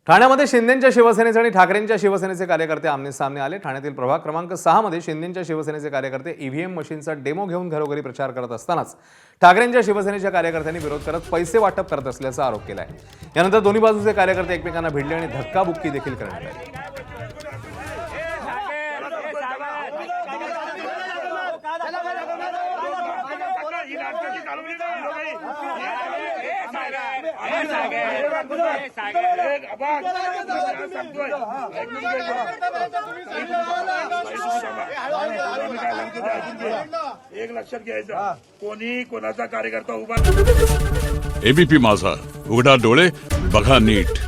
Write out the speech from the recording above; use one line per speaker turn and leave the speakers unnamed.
ठाण्यामध्ये शिंदेंच्या शिवसेनेचे आणि ठाकरेंच्या शिवसेनेचे कार्यकर्ते आमने-सामने आले। ठाण्यातील प्रभाग क्रमांक 6 मध्ये शिंदेंच्या शिवसेनेचे कार्यकर्ते ईव्हीएम मशीनचा डेमो घेऊन घरोघरी प्रचार करत असतानाच ठाकरेंच्या शिवसेनेच्या कार्यकर्त्यांनी विरोध करत पैसे वाटप करत असल्याचा आरोप केला आहे। यानंतर दोन्ही बाजूचे कार्यकर्ते एकमेकांना भिडले आणि धक्काबुक्की देखील करण्यात आली।
एक लक्षात घ्यायचं, कोणी कोणाचा कार्यकर्ता उभा
एबीपी माझा, उघडा डोळे बघा नीट।